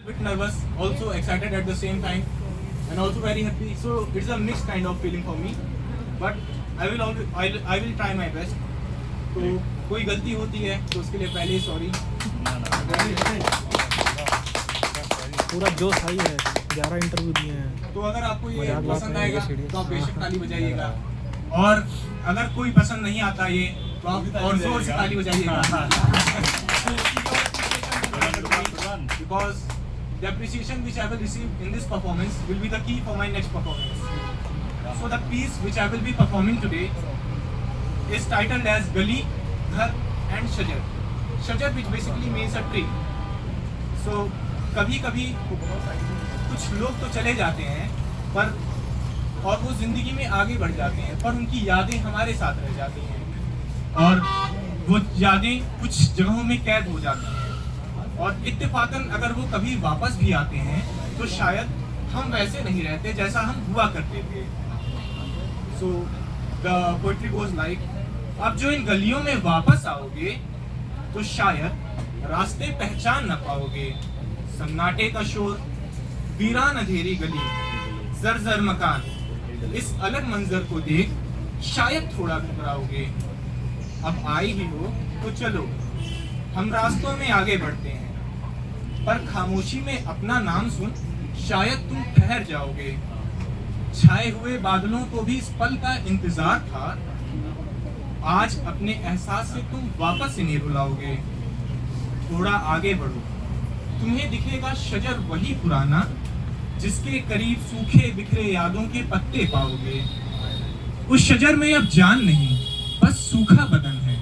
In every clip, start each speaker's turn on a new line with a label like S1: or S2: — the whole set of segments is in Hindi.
S1: bit nervous, also excited at the same time, and also very happy. So it's a mixed kind of feeling for me. But I will try my best. तो कोई गलती होती है तो उसके लिए पहले ही सॉरी.
S2: पूरा जोश आई है, 11 इंटरव्यू दिए हैं.
S1: तो अगर आपको ये पसंद आएगा तो आप बेशक ताली बजाइएगा, और अगर कोई पसंद नहीं आता ये तो आप और जोर से ताली बजाइएगा. Because the appreciation which I will receive in this performance will be the key for my next performance. So the piece which I will be performing today is titled as Gali, Ghar and Shajar. Shajar which basically means a tree. So कभी कभी कुछ लोग तो चले जाते हैं पर और वो जिंदगी में आगे बढ़ जाते हैं, पर उनकी यादें हमारे साथ रह जाती हैं, और वो यादें कुछ जगहों में कैद हो जाती हैं, और इत्तेफाकन अगर वो कभी वापस भी आते हैं तो शायद हम वैसे नहीं रहते जैसा हम हुआ करते थे. So the poetry goes like, अब जो इन गलियों में वापस आओगे तो शायद रास्ते पहचान न पाओगे. सन्नाटे का शोर, वीरान अंधेरी गली, जर मकान, इस अलग मंजर को देख शायद थोड़ा घबराओगे. अब आई ही हो तो चलो हम रास्तों में आगे बढ़ते हैं, पर खामोशी में अपना नाम सुन शायद तुम ठहर जाओगे. छाए हुए बादलों को भी इस पल का इंतजार था, आज अपने एहसास से तुम वापस इन्हें रुलाओगे. थोड़ा आगे बढ़ो, तुम्हें दिखेगा शजर वही पुराना, जिसके करीब सूखे बिखरे यादों के पत्ते पाओगे. उस शजर में अब जान नहीं, बस सूखा बदन है,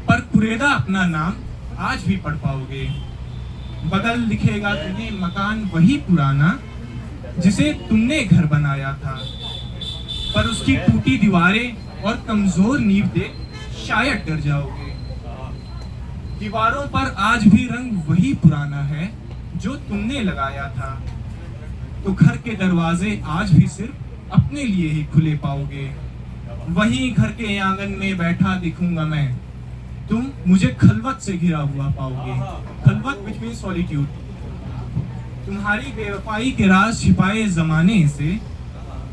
S1: पर कुरेदा अपना नाम आज भी पढ़ पाओगे. बगल दिखेगा तुम्हें मकान वही पुराना, जिसे तुमने घर बनाया था, पर उसकी टूटी दीवारें और कमजोर नींव देख शायद डर जाओगे. दीवारों पर आज भी रंग वही पुराना है जो तुमने लगाया था, तो घर के दरवाजे आज भी सिर्फ अपने लिए ही खुले पाओगे. वहीं घर के आंगन में बैठा दिखूंगा मैं, तुम मुझे खलवत से घिरा हुआ पाओगे. खलवत which means solitude. तुम्हारी बेवफाई के राज छिपाए जमाने से,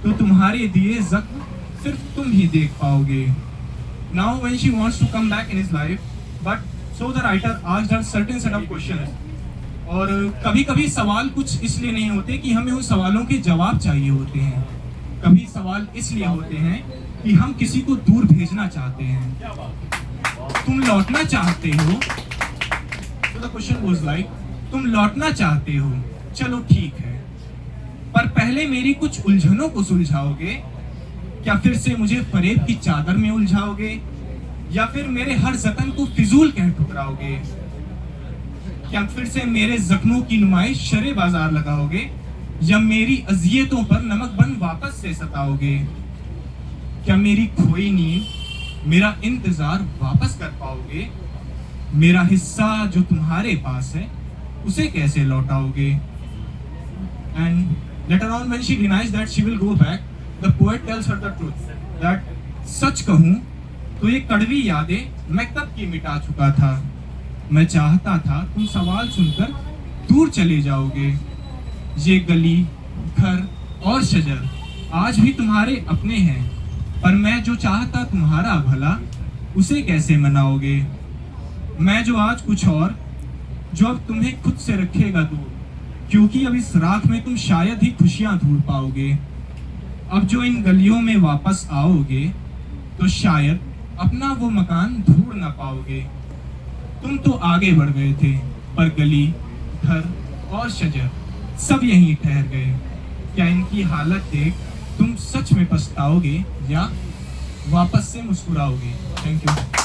S1: तो तुम्हारे दिए जख्म सिर्फ तुम ही देख पाओगे. Now when she wants to come back in his life, but so the writer asked her certain set of questions. और कभी कभी सवाल कुछ इसलिए नहीं होते कि हमें उन सवालों के जवाब चाहिए होते हैं. कभी सवाल इसलिए होते हैं कि हम किसी को दूर भेजना चाहते हैं. तुम लौटना चाहते हो, तो द क्वेश्चन वाज लाइक, तुम लौटना चाहते हो, चलो ठीक है, पर पहले मेरी कुछ उलझनों को सुलझाओगे. क्या फिर से मुझे फरेब की चादर में उलझाओगे, या फिर मेरे हर जतन को फिजूल कह ठुकराओगे. क्या फिर से मेरे जख्मों की नुमाइश शरे बाजार लगाओगे, या मेरी अजियतों पर नमक बन वापस से सताओगे. क्या मेरी खोई नींद, मेरा इंतजार वापस कर पाओगे. मेरा हिस्सा जो तुम्हारे पास है उसे कैसे लौटाओगे. And later on when she denies that she will go back, the poet tells her the truth that सच कहूं तो ये कड़वी यादें मैं कब की मिटा चुका था. मैं चाहता था तुम सवाल सुनकर दूर चले जाओगे. ये गली, घर और शजर आज भी तुम्हारे अपने हैं, पर मैं जो चाहता तुम्हारा भला उसे कैसे मनाओगे. मैं जो आज कुछ और, जो अब तुम्हें खुद से रखेगा दूर, क्योंकि अब इस राख में तुम शायद ही खुशियां ढूंढ पाओगे. अब जो इन गलियों में वापस आओगे तो शायद अपना वो मकान ढूंढ ना पाओगे. तुम तो आगे बढ़ गए थे, पर गली, घर और शजर सब यहीं ठहर गए. क्या इनकी हालत देख तुम सच में पछताओगे या वापस से मुस्कुराओगे. Thank you.